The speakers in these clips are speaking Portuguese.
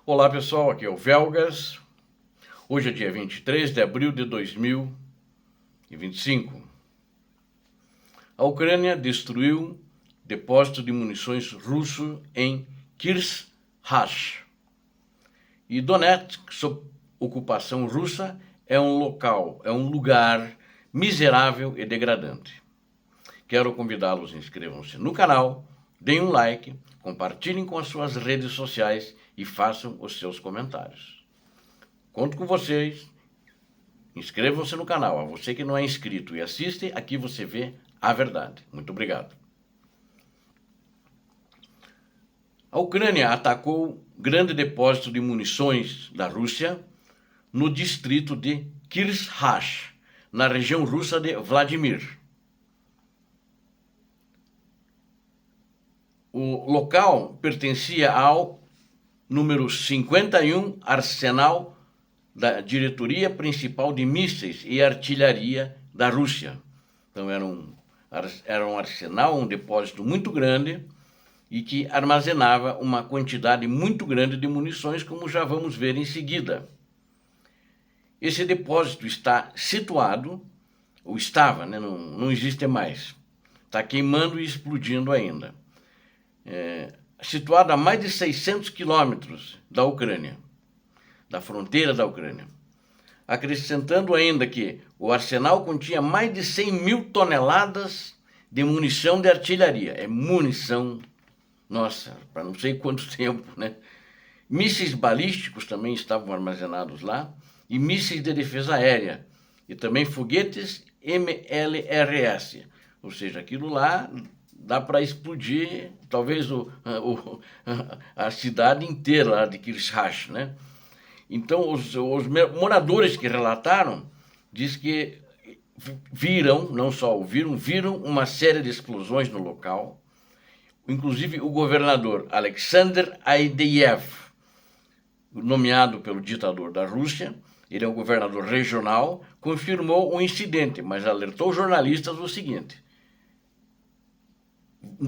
Olá pessoal, aqui é o Velgas. Hoje é dia 23 de abril de 2025. A Ucrânia destruiu depósito de munições russo em Kirch. E Donetsk, sob ocupação russa, é um lugar miserável e degradante. Quero convidá-los, inscrevam-se no canal, deem um like, compartilhem com as suas redes sociais e façam os seus comentários. Conto com vocês, inscrevam-se no canal. A você que não é inscrito e assiste, aqui você vê a verdade. Muito obrigado. A Ucrânia atacou grande depósito de munições da Rússia no distrito de Kirch, na região russa de Vladimir. O local pertencia ao número 51 Arsenal da Diretoria Principal de Mísseis e Artilharia da Rússia. Então era um arsenal, um depósito muito grande e que armazenava uma quantidade muito grande de munições, como já vamos ver em seguida. Esse depósito está situado, ou estava, né? Não existe mais, está queimando e explodindo ainda. Situado a mais de 600 quilômetros da Ucrânia, da fronteira da Ucrânia. Acrescentando ainda que o arsenal continha mais de 100 mil toneladas de munição de artilharia. É munição, nossa, para não sei quanto tempo, né? Mísseis balísticos também estavam armazenados lá, e mísseis de defesa aérea, e também foguetes MLRS, ou seja, aquilo lá dá para explodir talvez a cidade inteira lá de Kirch, né? Então, os moradores que relataram diz que viram, não só ouviram, viram uma série de explosões no local. Inclusive, o governador Alexander Aidiev, nomeado pelo ditador da Rússia, ele é o governador regional, confirmou o incidente, mas alertou jornalistas o seguinte: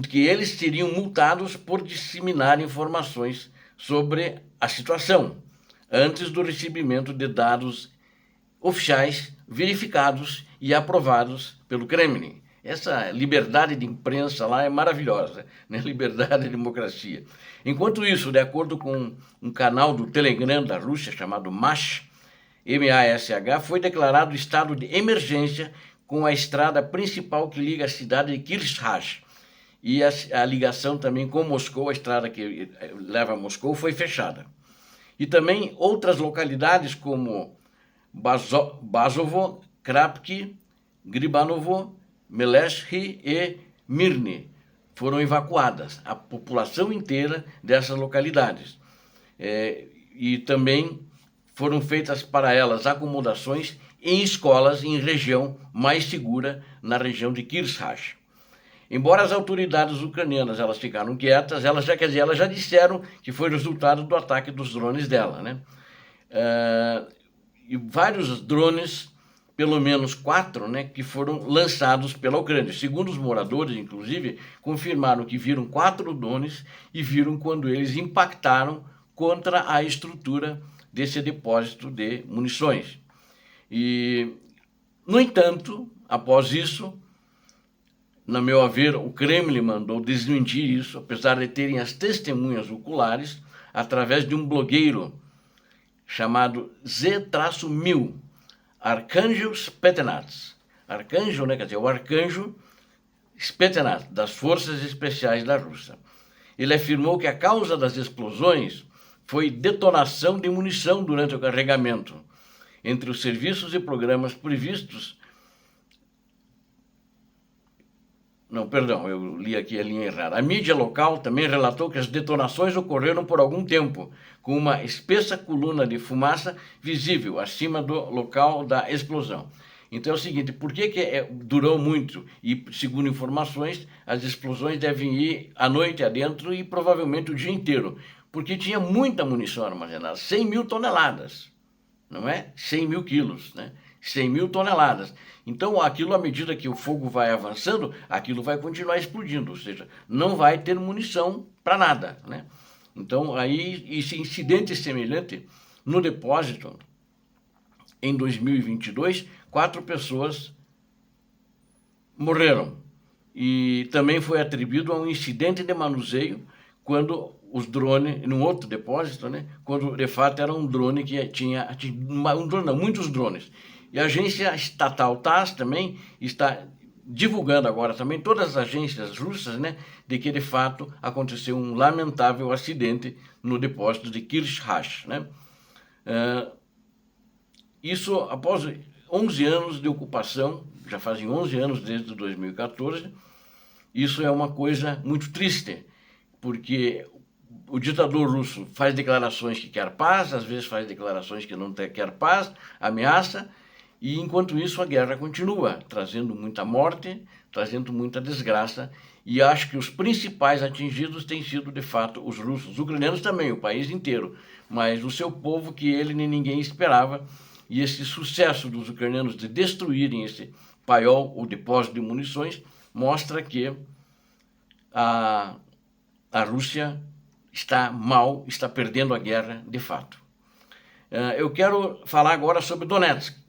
que eles seriam multados por disseminar informações sobre a situação, antes do recebimento de dados oficiais verificados e aprovados pelo Kremlin. Essa liberdade de imprensa lá é maravilhosa, né? Liberdade e democracia. Enquanto isso, de acordo com um canal do Telegram da Rússia chamado MASH, M-A-S-H, foi declarado estado de emergência com a estrada principal que liga a cidade de Kirch. E a ligação também com Moscou, a estrada que leva a Moscou, foi fechada. E também outras localidades como Bazovo, Krapki, Gribanovo, Meleshki e Mirny foram evacuadas, a população inteira dessas localidades. E também foram feitas para elas acomodações em escolas em região mais segura, na região de Kirch. Embora as autoridades ucranianas elas ficaram quietas, elas já disseram que foi resultado do ataque dos drones dela, né? E vários drones, pelo menos 4, né, que foram lançados pela Ucrânia. Segundo os moradores, inclusive, confirmaram que viram 4 drones e viram quando eles impactaram contra a estrutura desse depósito de munições. E, no entanto, após isso, na meu ver, o Kremlin mandou desmentir isso, apesar de terem as testemunhas oculares, através de um blogueiro chamado Z-1000, Arcangel Spetsnaz. Arcanjo, né, quer dizer, o arcanjo Spetsnaz, das Forças Especiais da Rússia. Ele afirmou que a causa das explosões foi detonação de munição durante o carregamento. Entre os serviços e programas previstos, eu li aqui a linha errada. A mídia local também relatou que as detonações ocorreram por algum tempo, com uma espessa coluna de fumaça visível acima do local da explosão. Então é o seguinte, por que durou muito? E, segundo informações, as explosões devem ir à noite adentro e provavelmente o dia inteiro, porque tinha muita munição armazenada, 100 mil toneladas, não é? 100 mil quilos, né? 100 mil toneladas. Então, aquilo, à medida que o fogo vai avançando, aquilo vai continuar explodindo, ou seja, não vai ter munição para nada, né? Então, aí, esse incidente semelhante no depósito, em 2022, 4 pessoas morreram. E também foi atribuído a um incidente de manuseio quando os drones, num outro depósito, né? Quando de fato era um drone que tinha, um drone, não, muitos drones. E a agência estatal TASS também está divulgando agora também, todas as agências russas, né, de que de fato aconteceu um lamentável acidente no depósito de Kirchhash, né? Isso após 11 anos de ocupação, já fazem 11 anos desde 2014. Isso é uma coisa muito triste, porque o ditador russo faz declarações que quer paz, às vezes faz declarações que não quer paz, ameaça, e enquanto isso a guerra continua, trazendo muita morte, trazendo muita desgraça, e acho que os principais atingidos têm sido, de fato, os russos, os ucranianos também, o país inteiro, mas o seu povo que ele nem ninguém esperava, e esse sucesso dos ucranianos de destruírem esse paiol, o depósito de munições, mostra que a Rússia está mal, está perdendo a guerra de fato. Eu quero falar agora sobre Donetsk.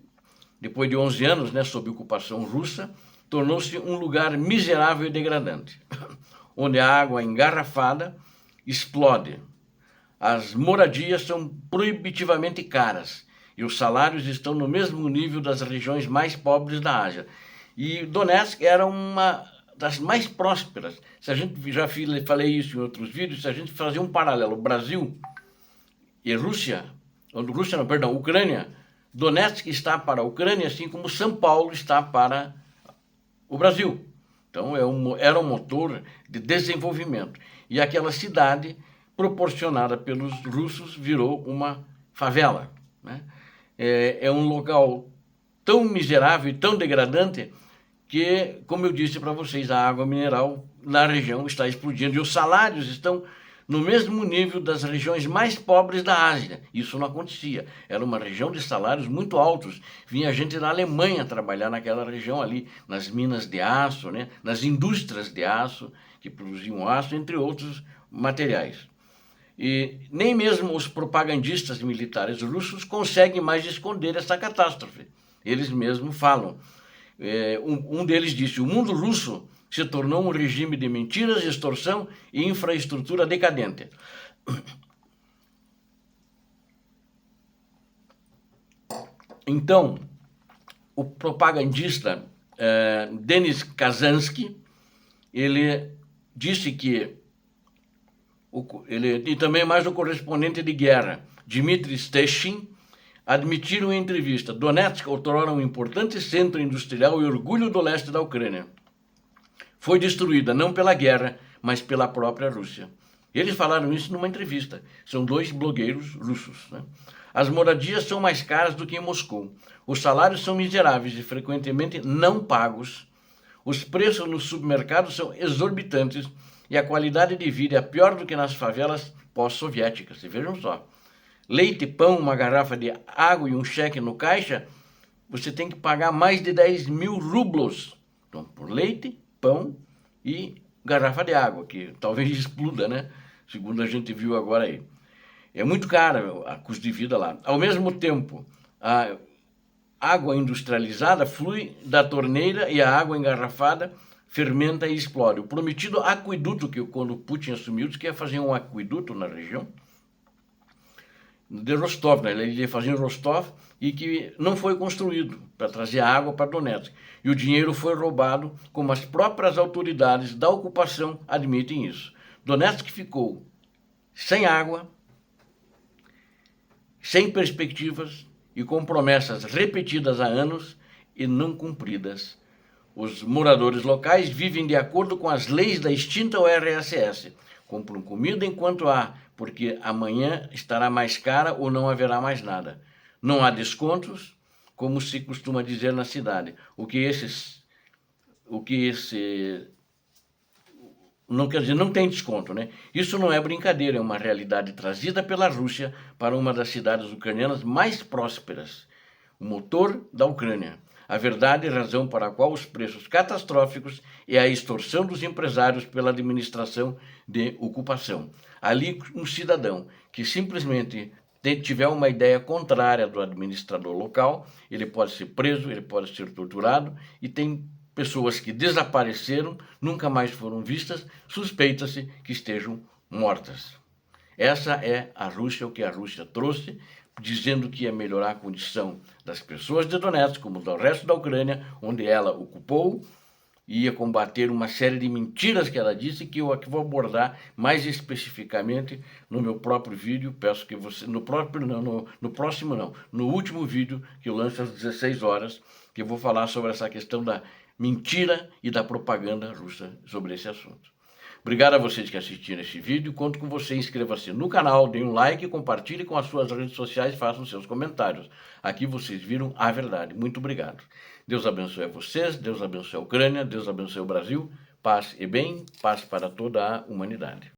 Depois de 11 anos, né, sob ocupação russa, tornou-se um lugar miserável e degradante, onde a água engarrafada explode. As moradias são proibitivamente caras e os salários estão no mesmo nível das regiões mais pobres da Ásia. E Donetsk era uma das mais prósperas. Se a gente, já falei isso em outros vídeos, se a gente fazer um paralelo, Brasil e Ucrânia, Donetsk está para a Ucrânia, assim como São Paulo está para o Brasil. Então era um motor de desenvolvimento. E aquela cidade, proporcionada pelos russos, virou uma favela, né? É um local tão miserável e tão degradante que, como eu disse para vocês, a água mineral na região está explodindo e os salários estão no mesmo nível das regiões mais pobres da Ásia. Isso não acontecia. Era uma região de salários muito altos. Vinha gente da Alemanha trabalhar naquela região ali, nas minas de aço, né? Nas indústrias de aço, que produziam aço, entre outros materiais. E nem mesmo os propagandistas militares russos conseguem mais esconder essa catástrofe. Eles mesmos falam. Um deles disse: o mundo russo se tornou um regime de mentiras, extorsão e infraestrutura decadente. Então, o propagandista Denis Kazansky, ele disse que e também mais o correspondente de guerra, Dmitry Stechin, admitiram em entrevista: Donetsk, outrora um importante centro industrial e orgulho do leste da Ucrânia, foi destruída não pela guerra, mas pela própria Rússia. Eles falaram isso numa entrevista. São 2 blogueiros russos, né? As moradias são mais caras do que em Moscou. Os salários são miseráveis e frequentemente não pagos. Os preços nos supermercados são exorbitantes e a qualidade de vida é pior do que nas favelas pós-soviéticas. Vejam só. Leite, pão, uma garrafa de água e um cheque no caixa, você tem que pagar mais de 10.000 rublos. Então, por leite, pão e garrafa de água, que talvez exploda, né? Segundo a gente viu agora aí. É muito caro a custo de vida lá. Ao mesmo tempo, a água industrializada flui da torneira e a água engarrafada fermenta e explode. O prometido aqueduto, que quando Putin assumiu, disse que ia fazer um aqueduto na região de Rostov, né? Ele ia fazer em Rostov e que não foi construído para trazer água para Donetsk. E o dinheiro foi roubado, como as próprias autoridades da ocupação admitem isso. Donetsk ficou sem água, sem perspectivas e com promessas repetidas há anos e não cumpridas. Os moradores locais vivem de acordo com as leis da extinta URSS. Compram comida enquanto há, porque amanhã estará mais cara ou não haverá mais nada. Não há descontos, como se costuma dizer na cidade. Não quer dizer, não tem desconto, né? Isso não é brincadeira, é uma realidade trazida pela Rússia para uma das cidades ucranianas mais prósperas, o motor da Ucrânia. A verdade e razão para a qual os preços catastróficos é a extorsão dos empresários pela administração de ocupação. Ali, um cidadão que simplesmente tiver uma ideia contrária do administrador local, ele pode ser preso, ele pode ser torturado, e tem pessoas que desapareceram, nunca mais foram vistas, suspeita-se que estejam mortas. Essa é a Rússia, o que a Rússia trouxe, dizendo que ia melhorar a condição das pessoas de Donetsk, como do resto da Ucrânia, onde ela ocupou, ia combater uma série de mentiras que ela disse, que eu aqui vou abordar mais especificamente no meu próprio vídeo. Peço que você, no último vídeo que eu lanço às 16 horas, que eu vou falar sobre essa questão da mentira e da propaganda russa sobre esse assunto. Obrigado a vocês que assistiram esse vídeo. Conto com você, inscreva-se no canal, dê um like, compartilhe com as suas redes sociais e façam seus comentários. Aqui vocês viram a verdade. Muito obrigado. Deus abençoe a vocês, Deus abençoe a Ucrânia, Deus abençoe o Brasil. Paz e bem, paz para toda a humanidade.